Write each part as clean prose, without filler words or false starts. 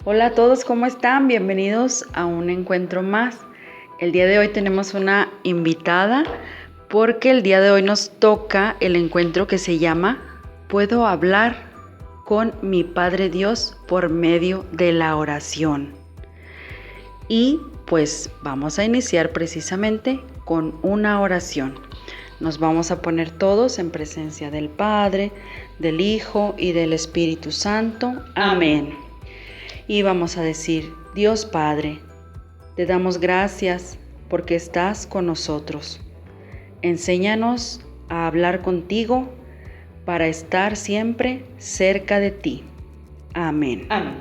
Hola a todos, ¿cómo están? Bienvenidos a un encuentro más. El día de hoy tenemos una invitada porque el día de hoy nos toca el encuentro que se llama ¿Puedo hablar con mi Padre Dios por medio de la oración? Y pues vamos a iniciar precisamente con una oración. Nos vamos a poner todos en presencia del Padre, del Hijo y del Espíritu Santo. Amén. Y vamos a decir: Dios Padre, te damos gracias porque estás con nosotros. Enséñanos a hablar contigo para estar siempre cerca de ti. Amén. Amén.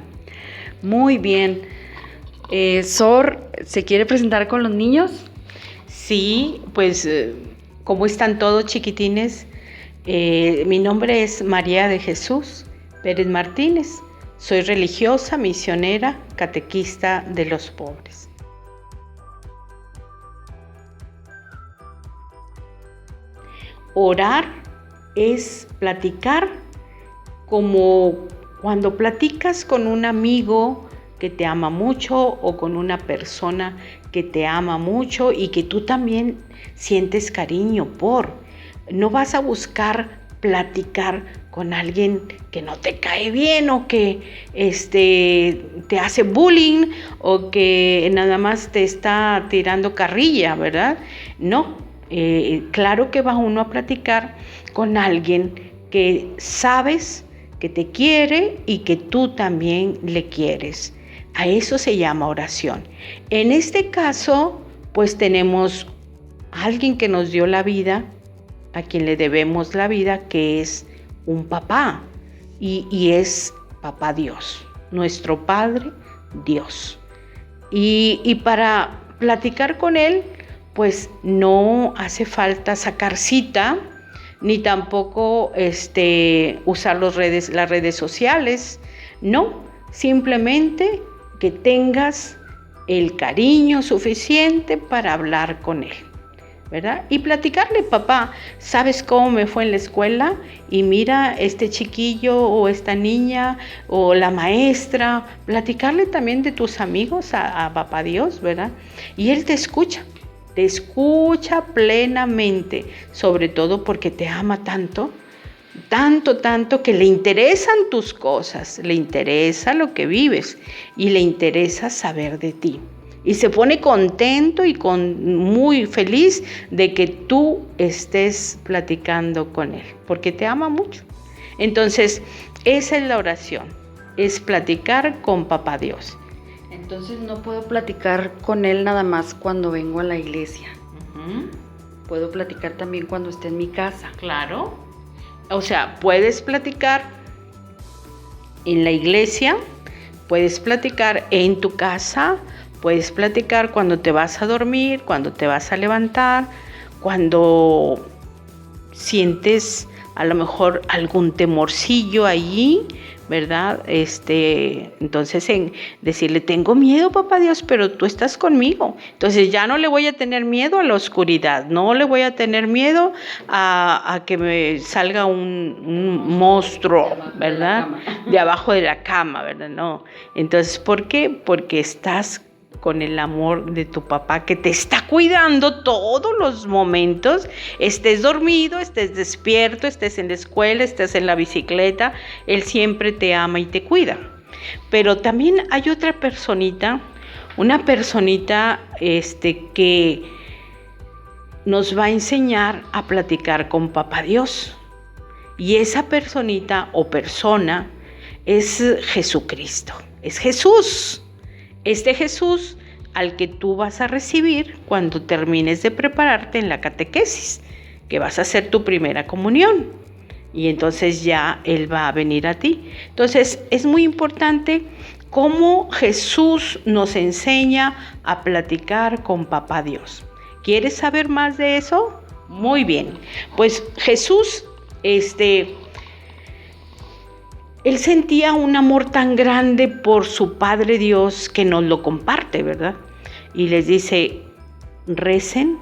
Muy bien. Sor, ¿se quiere presentar con los niños? Sí, pues, ¿cómo están todos, chiquitines? Mi nombre es María de Jesús Pérez Martínez. Soy religiosa, misionera, catequista de los pobres. Orar es platicar como cuando platicas con un amigo que te ama mucho o con una persona que te ama mucho y que tú también sientes cariño por. No vas a buscar platicar con alguien que no te cae bien o que te hace bullying o que nada más te está tirando carrilla, ¿verdad? No, claro que va uno a platicar con alguien que sabes que te quiere y que tú también le quieres. A eso se llama oración. En este caso, pues tenemos a alguien que nos dio la vida, a quien le debemos la vida, que es un papá, y es Papá Dios, nuestro Padre Dios. Y para platicar con Él, pues no hace falta sacar cita, ni tampoco usar las redes sociales, no, simplemente que tengas el cariño suficiente para hablar con Él, ¿verdad? Y platicarle: papá, ¿sabes cómo me fue en la escuela? Y mira, este chiquillo o esta niña o la maestra, platicarle también de tus amigos a Papá Dios, ¿verdad? Y Él te escucha plenamente, sobre todo porque te ama tanto, que le interesan tus cosas, le interesa lo que vives y le interesa saber de ti. Y se pone contento y muy feliz de que tú estés platicando con Él, porque te ama mucho. Entonces, esa es la oración, es platicar con Papá Dios. Entonces no puedo platicar con Él nada más cuando vengo a la iglesia. Puedo platicar también cuando esté en mi casa. Claro. O sea, puedes platicar en la iglesia, puedes platicar en tu casa, puedes platicar cuando te vas a dormir, cuando te vas a levantar, cuando sientes a lo mejor algún temorcillo allí, ¿verdad? Entonces decirle: tengo miedo, Papá Dios, pero tú estás conmigo. Entonces ya no le voy a tener miedo a la oscuridad, no le voy a tener miedo a que me salga un monstruo, ¿verdad? De abajo de la cama, ¿verdad? No. Entonces, ¿por qué? Porque estás con el amor de tu papá, que te está cuidando todos los momentos, estés dormido, estés despierto, estés en la escuela, estés en la bicicleta, Él siempre te ama y te cuida. Pero también hay otra personita, una personita que nos va a enseñar a platicar con Papá Dios. Y esa personita o persona es Jesucristo, es Jesús. Jesús al que tú vas a recibir cuando termines de prepararte en la catequesis, que vas a hacer tu primera comunión. Y entonces ya Él va a venir a ti. Entonces es muy importante cómo Jesús nos enseña a platicar con Papá Dios. ¿Quieres saber más de eso? Muy bien. Pues Jesús, Él sentía un amor tan grande por su Padre Dios que nos lo comparte, ¿verdad? Y les dice: recen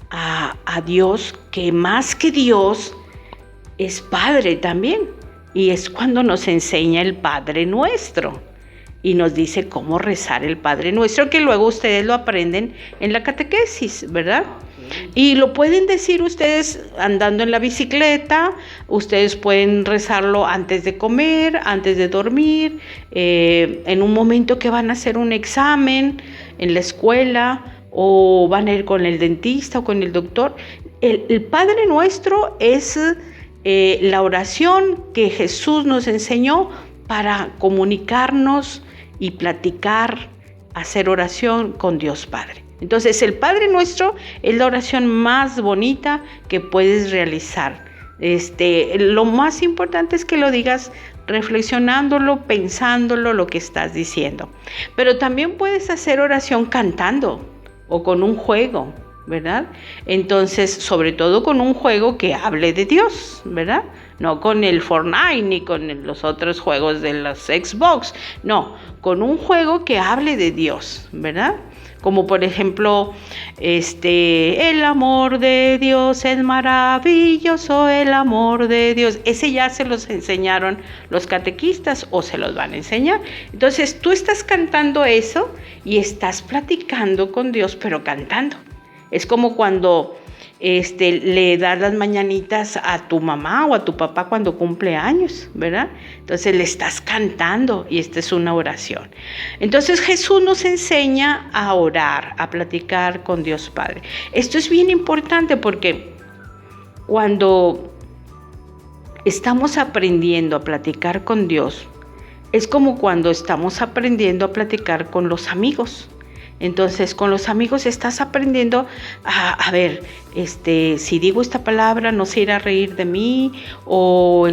a Dios, que más que Dios es Padre también. Y es cuando nos enseña el Padre Nuestro. y nos dice cómo rezar el Padre Nuestro, que luego ustedes lo aprenden en la catequesis, ¿verdad? Y lo pueden decir ustedes andando en la bicicleta, ustedes pueden rezarlo antes de comer, antes de dormir, en un momento que van a hacer un examen en la escuela o van a ir con el dentista o con el doctor. El Padre Nuestro es la oración que Jesús nos enseñó para comunicarnos y platicar, hacer oración con Dios Padre. Entonces, el Padre Nuestro es la oración más bonita que puedes realizar. Lo más importante es que lo digas reflexionándolo, pensándolo, lo que estás diciendo. Pero también puedes hacer oración cantando o con un juego, ¿verdad? Entonces, sobre todo con un juego que hable de Dios, ¿verdad? No con el Fortnite ni con los otros juegos de los Xbox, no, con un juego que hable de Dios, ¿verdad? Como por ejemplo, el amor de Dios es maravilloso, el amor de Dios. Ese ya se los enseñaron los catequistas o se los van a enseñar. Entonces tú estás cantando eso y estás platicando con Dios, pero cantando. Es como cuando le das las mañanitas a tu mamá o a tu papá cuando cumple años, ¿verdad? Entonces le estás cantando y esta es una oración. Entonces Jesús nos enseña a orar, a platicar con Dios Padre. Esto es bien importante porque cuando estamos aprendiendo a platicar con Dios, es como cuando estamos aprendiendo a platicar con los amigos. Entonces, con los amigos estás aprendiendo a ver, si digo esta palabra no se irá a reír de mí o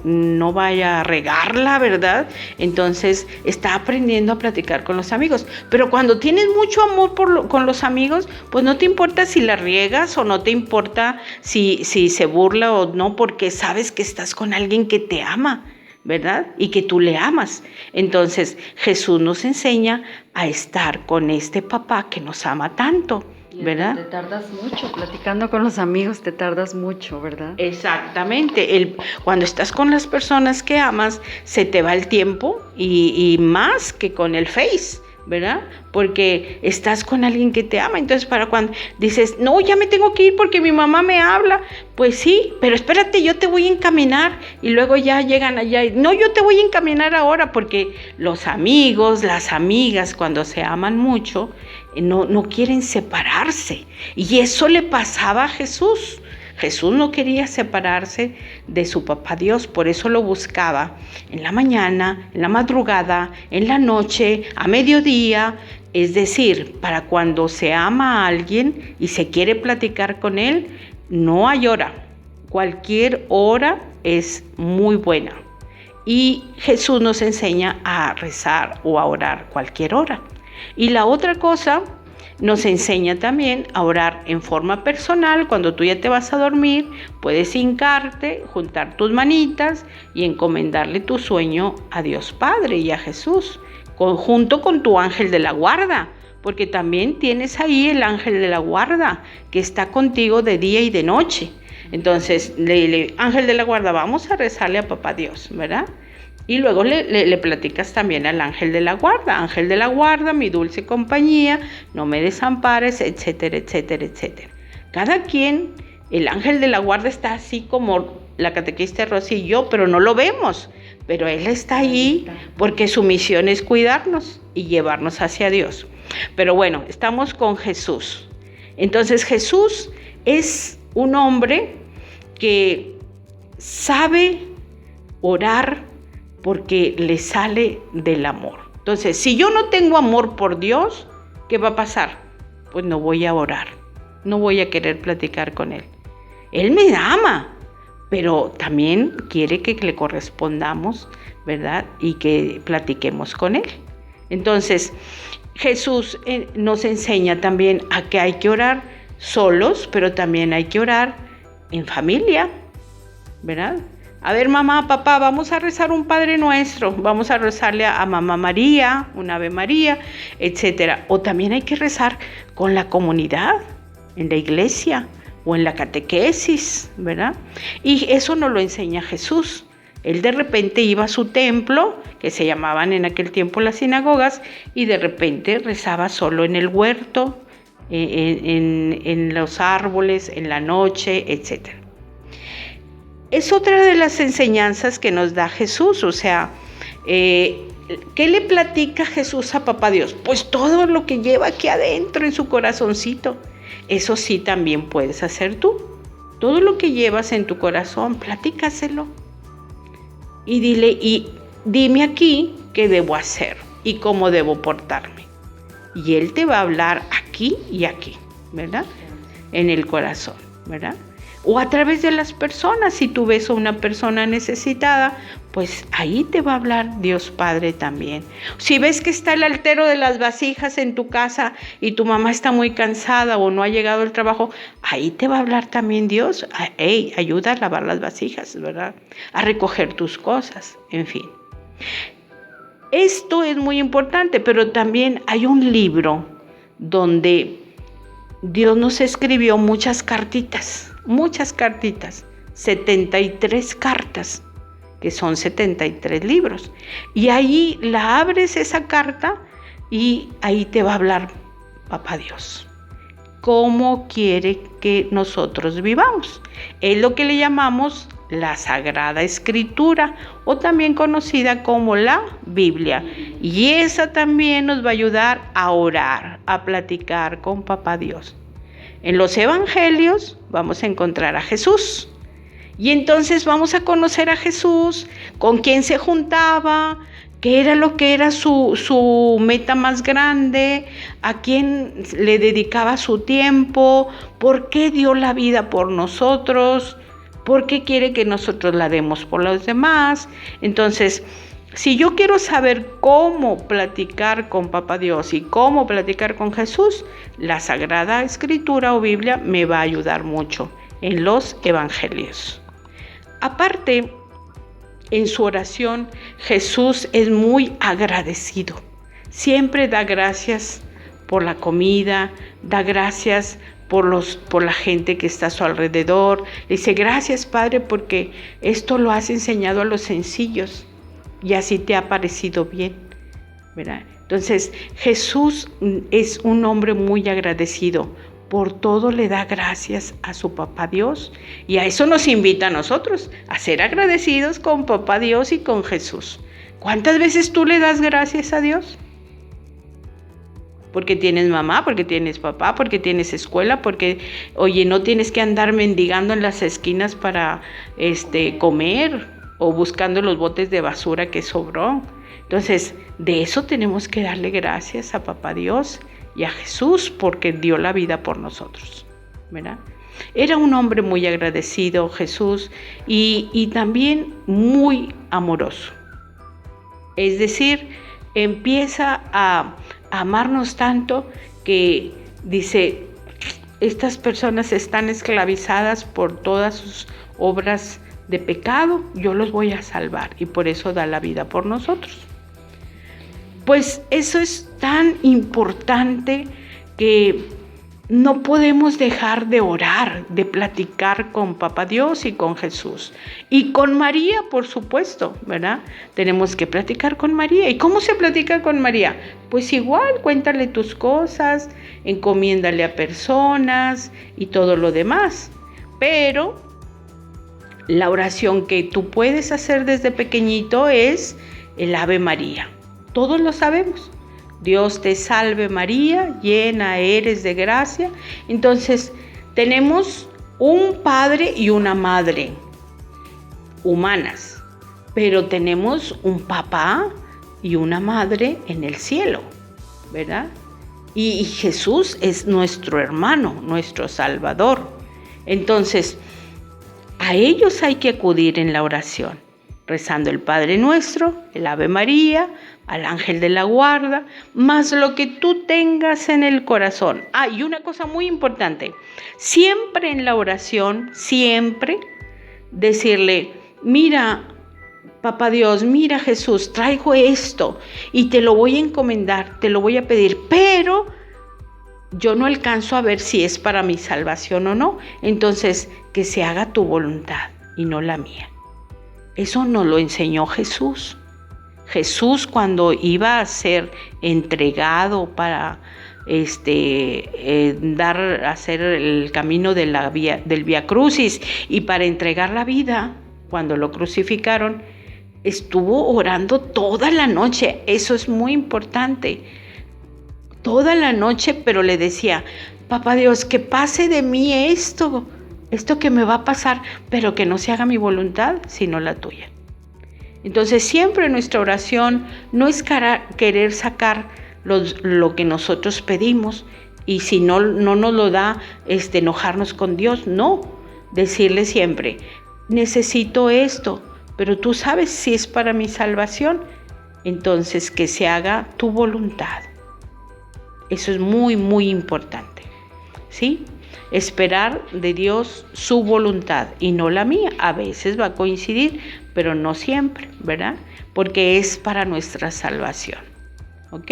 no vaya a regarla, ¿verdad? Entonces, está aprendiendo a platicar con los amigos. Pero cuando tienes mucho amor con los amigos, pues no te importa si la riegas o no te importa si se burla o no, porque sabes que estás con alguien que te ama, ¿verdad? Y que tú le amas. Entonces, Jesús nos enseña a estar con este papá que nos ama tanto, ¿verdad? Te tardas mucho platicando con los amigos, te tardas mucho, ¿verdad? Exactamente. Cuando estás con las personas que amas, se te va el tiempo y más que con el Face, ¿verdad? Porque estás con alguien que te ama. Entonces, para cuando dices, no, ya me tengo que ir porque mi mamá me habla, pues sí, pero espérate, yo te voy a encaminar. Y luego ya llegan allá, no, yo te voy a encaminar ahora, porque los amigos, las amigas, cuando se aman mucho, no quieren separarse. Y eso le pasaba a Jesús. Jesús no quería separarse de su papá Dios, por eso lo buscaba en la mañana, en la madrugada, en la noche, a mediodía. Es decir, para cuando se ama a alguien y se quiere platicar con él, no hay hora. Cualquier hora es muy buena. Y Jesús nos enseña a rezar o a orar cualquier hora. Y la otra cosa, nos enseña también a orar en forma personal. Cuando tú ya te vas a dormir, puedes hincarte, juntar tus manitas y encomendarle tu sueño a Dios Padre y a Jesús, junto con tu ángel de la guarda, porque también tienes ahí el ángel de la guarda que está contigo de día y de noche. Entonces, ángel de la guarda, vamos a rezarle a papá Dios, ¿verdad? Y luego le platicas también al ángel de la guarda, mi dulce compañía, no me desampares, etcétera, etcétera, etcétera. Cada quien, el ángel de la guarda está así como la catequista Rosy y yo, pero no lo vemos. Pero él está ahí porque su misión es cuidarnos y llevarnos hacia Dios. Pero bueno, estamos con Jesús. Entonces Jesús es un hombre que sabe orar porque le sale del amor. Entonces, si yo no tengo amor por Dios, ¿qué va a pasar? Pues no voy a orar, no voy a querer platicar con Él. Él me ama, pero también quiere que le correspondamos, ¿verdad? Y que platiquemos con Él. Entonces, Jesús nos enseña también a que hay que orar solos, pero también hay que orar en familia, ¿verdad? A ver, mamá, papá, vamos a rezar un Padre Nuestro, vamos a rezarle a Mamá María, un Ave María, etcétera. O también hay que rezar con la comunidad, en la iglesia o en la catequesis, ¿verdad? Y eso nos lo enseña Jesús. Él de repente iba a su templo, que se llamaban en aquel tiempo las sinagogas, y de repente rezaba solo en el huerto, en los árboles, en la noche, etc. Es otra de las enseñanzas que nos da Jesús, o sea, ¿qué le platica Jesús a Papá Dios? Pues todo lo que lleva aquí adentro en su corazoncito. Eso sí también puedes hacer tú. Todo lo que llevas en tu corazón, platícaselo. Y dime aquí qué debo hacer y cómo debo portarme. Y Él te va a hablar aquí y aquí, ¿verdad? En el corazón, ¿verdad? O a través de las personas, si tú ves a una persona necesitada, pues ahí te va a hablar Dios Padre también. Si ves que está el altero de las vasijas en tu casa y tu mamá está muy cansada o no ha llegado al trabajo, ahí te va a hablar también Dios. Hey, ayuda a lavar las vasijas, ¿verdad? A recoger tus cosas, en fin. Esto es muy importante, pero también hay un libro donde Dios nos escribió muchas cartitas, 73 cartas, que son 73 libros. Y ahí la abres esa carta y ahí te va a hablar Papá Dios. ¿Cómo quiere que nosotros vivamos? Es lo que le llamamos la Sagrada Escritura, o también conocida como la Biblia. Y esa también nos va a ayudar a orar, a platicar con Papá Dios. En los evangelios vamos a encontrar a Jesús. Y entonces vamos a conocer a Jesús, con quién se juntaba, qué era lo que era su meta más grande, a quién le dedicaba su tiempo, por qué dio la vida por nosotros, por qué quiere que nosotros la demos por los demás. Entonces, si yo quiero saber cómo platicar con Papá Dios y cómo platicar con Jesús, la Sagrada Escritura o Biblia me va a ayudar mucho en los evangelios. Aparte, en su oración, Jesús es muy agradecido. Siempre da gracias por la comida, da gracias por la gente que está a su alrededor. Le dice, gracias Padre, porque esto lo has enseñado a los sencillos y así te ha parecido bien, ¿verdad? Entonces, Jesús es un hombre muy agradecido. Por todo le da gracias a su Papá Dios, y a eso nos invita a nosotros, a ser agradecidos con Papá Dios y con Jesús. ¿Cuántas veces tú le das gracias a Dios? Porque tienes mamá, porque tienes papá, porque tienes escuela, porque, oye, no tienes que andar mendigando en las esquinas para comer o buscando los botes de basura que sobró. Entonces, de eso tenemos que darle gracias a Papá Dios y a Jesús, porque dio la vida por nosotros, ¿verdad? Era un hombre muy agradecido, Jesús, y también muy amoroso. Es decir, empieza a amarnos tanto que dice, estas personas están esclavizadas por todas sus obras de pecado, yo los voy a salvar, y por eso da la vida por nosotros. Pues eso es tan importante que no podemos dejar de orar, de platicar con Papá Dios y con Jesús. Y con María, por supuesto, ¿verdad? Tenemos que platicar con María. ¿Y cómo se platica con María? Pues igual, cuéntale tus cosas, encomiéndale a personas y todo lo demás. Pero la oración que tú puedes hacer desde pequeñito es el Ave María. Todos lo sabemos. Dios te salve María, llena eres de gracia. Entonces, tenemos un padre y una madre humanas, pero tenemos un papá y una madre en el cielo, ¿verdad? Y Jesús es nuestro hermano, nuestro Salvador. Entonces, a ellos hay que acudir en la oración, rezando el Padre Nuestro, el Ave María, al ángel de la guarda, más lo que tú tengas en el corazón. Y una cosa muy importante, siempre en la oración, siempre decirle, mira, Papá Dios, mira Jesús, traigo esto y te lo voy a encomendar, te lo voy a pedir, pero yo no alcanzo a ver si es para mi salvación o no. Entonces, que se haga tu voluntad y no la mía. Eso nos lo enseñó Jesús. Jesús, cuando iba a ser entregado para hacer el camino de del Vía Crucis y para entregar la vida, cuando lo crucificaron, estuvo orando toda la noche. Eso es muy importante. Toda la noche, pero le decía: Papá Dios, que pase de mí esto que me va a pasar, pero que no se haga mi voluntad, sino la tuya. Entonces, siempre nuestra oración no es querer sacar lo que nosotros pedimos, y si no nos lo da, enojarnos con Dios. No, decirle siempre: necesito esto, pero tú sabes si es para mi salvación, entonces que se haga tu voluntad. Eso es muy, muy importante, ¿sí? Esperar de Dios su voluntad y no la mía. A veces va a coincidir, pero no siempre, ¿verdad? Porque es para nuestra salvación, ¿ok?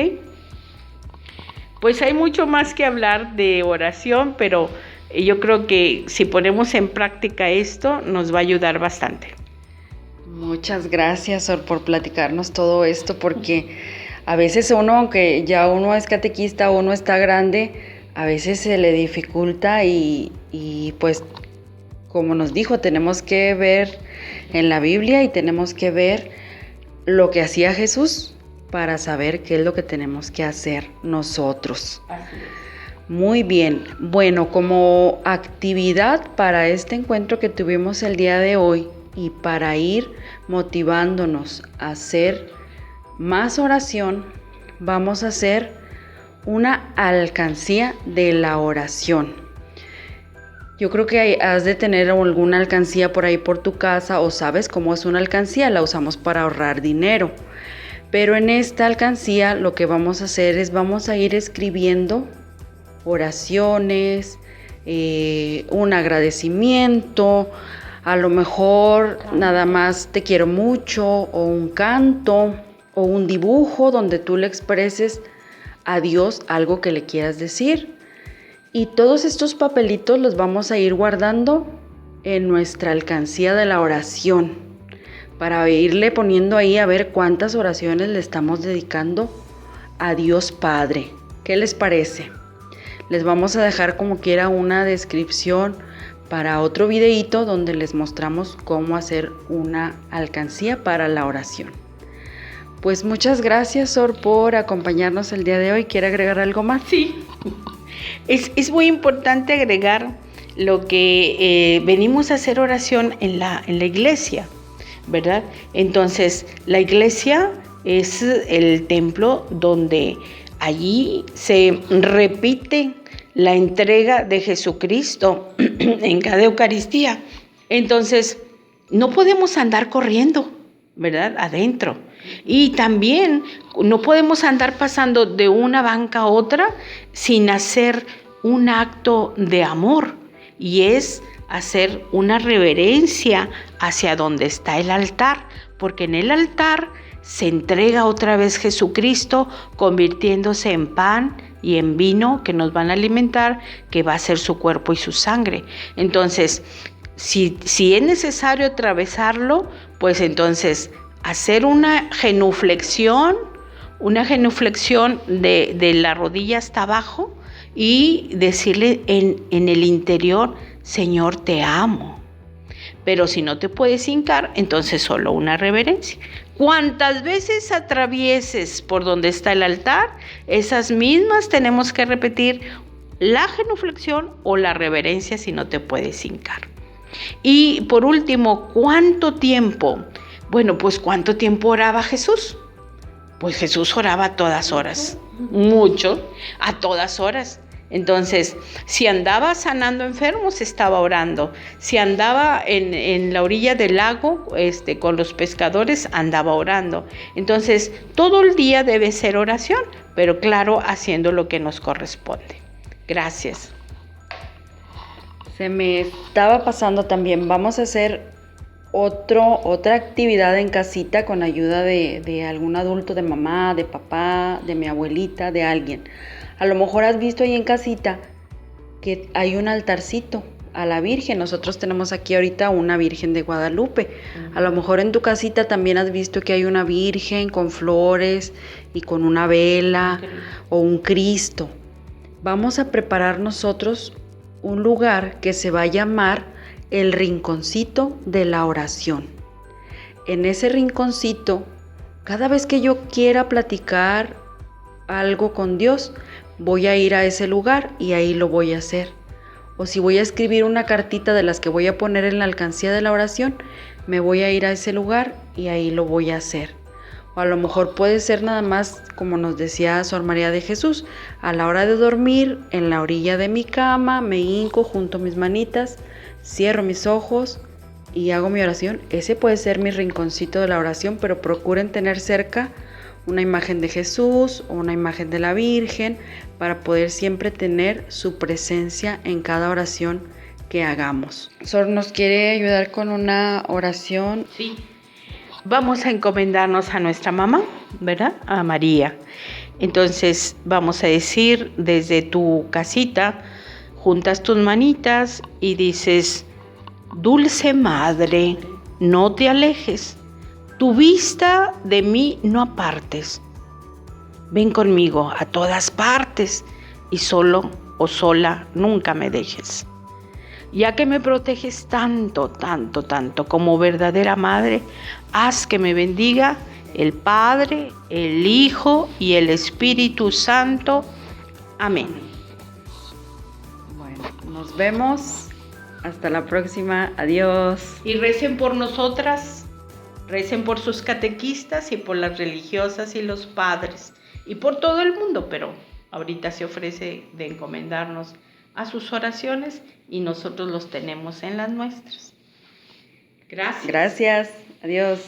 Pues hay mucho más que hablar de oración, pero yo creo que si ponemos en práctica esto, nos va a ayudar bastante. Muchas gracias, Sor, por platicarnos todo esto, porque a veces uno, aunque ya uno es catequista, uno está grande, a veces se le dificulta y pues, como nos dijo, tenemos que ver en la Biblia y tenemos que ver lo que hacía Jesús para saber qué es lo que tenemos que hacer nosotros. Así es. Muy bien. Bueno, como actividad para este encuentro que tuvimos el día de hoy y para ir motivándonos a hacer más oración, vamos a hacer una alcancía de la oración. Yo creo que has de tener alguna alcancía por ahí por tu casa, o sabes cómo es una alcancía, la usamos para ahorrar dinero. Pero en esta alcancía lo que vamos a hacer es vamos a ir escribiendo oraciones, un agradecimiento, a lo mejor nada más te quiero mucho, o un canto, o un dibujo donde tú le expreses a Dios algo que le quieras decir. Y todos estos papelitos los vamos a ir guardando en nuestra alcancía de la oración, para irle poniendo ahí a ver cuántas oraciones le estamos dedicando a Dios Padre. ¿Qué les parece? Les vamos a dejar como quiera una descripción para otro videíto donde les mostramos cómo hacer una alcancía para la oración. Pues muchas gracias, Sor, por acompañarnos el día de hoy. ¿Quiere agregar algo más? Sí, es muy importante agregar lo que venimos a hacer oración en la iglesia, ¿verdad? Entonces, la iglesia es el templo donde allí se repite la entrega de Jesucristo en cada Eucaristía. Entonces, no podemos andar corriendo, ¿verdad? Adentro. Y también no podemos andar pasando de una banca a otra sin hacer un acto de amor, y es hacer una reverencia hacia donde está el altar, porque en el altar se entrega otra vez Jesucristo, convirtiéndose en pan y en vino que nos van a alimentar, que va a ser su cuerpo y su sangre. Entonces, si es necesario atravesarlo, pues entonces hacer una genuflexión de la rodilla hasta abajo y decirle en el interior: Señor, te amo. Pero si no te puedes hincar, entonces solo una reverencia. Cuantas veces atravieses por donde está el altar, esas mismas tenemos que repetir la genuflexión o la reverencia si no te puedes hincar. Y por último, ¿cuánto tiempo? Bueno, pues ¿cuánto tiempo oraba Jesús? Pues Jesús oraba a todas horas, mucho, a todas horas. Entonces, si andaba sanando enfermos, estaba orando. Si andaba en la orilla del lago con los pescadores, andaba orando. Entonces, todo el día debe ser oración, pero claro, haciendo lo que nos corresponde. Gracias. Se me estaba pasando también, vamos a hacer otra actividad en casita con ayuda de algún adulto, de mamá, de papá, de mi abuelita, de alguien. A lo mejor has visto ahí en casita que hay un altarcito. a la Virgen. Nosotros tenemos aquí ahorita una Virgen de Guadalupe. A lo mejor en tu casita también has visto que hay una Virgen con flores y con una vela o un Cristo. Vamos a preparar nosotros un lugar que se va a llamar el rinconcito de la oración. En ese rinconcito, cada vez que yo quiera platicar algo con Dios, voy a ir a ese lugar y ahí lo voy a hacer. O si voy a escribir una cartita de las que voy a poner en la alcancía de la oración, me voy a ir a ese lugar y ahí lo voy a hacer. O a lo mejor puede ser nada más, como nos decía Sor María de Jesús, a la hora de dormir, en la orilla de mi cama, me hinco, junto mis manitas, cierro mis ojos y hago mi oración. Ese puede ser mi rinconcito de la oración, pero procuren tener cerca una imagen de Jesús o una imagen de la Virgen para poder siempre tener su presencia en cada oración que hagamos. Sor, ¿nos quiere ayudar con una oración? Sí. Vamos a encomendarnos a nuestra mamá, ¿verdad? A María. Entonces vamos a decir desde tu casita, juntas tus manitas y dices: Dulce Madre, no te alejes, tu vista de mí no apartes. Ven conmigo a todas partes y solo o sola nunca me dejes. Ya que me proteges tanto, tanto, tanto como verdadera madre, haz que me bendiga el Padre, el Hijo y el Espíritu Santo. Amén. Bueno, nos vemos. Hasta la próxima. Adiós. Y recen por nosotras, recen por sus catequistas y por las religiosas y los padres y por todo el mundo, pero ahorita se ofrece de encomendarnos a sus oraciones y nosotros los tenemos en las nuestras. Gracias. Gracias. Adiós.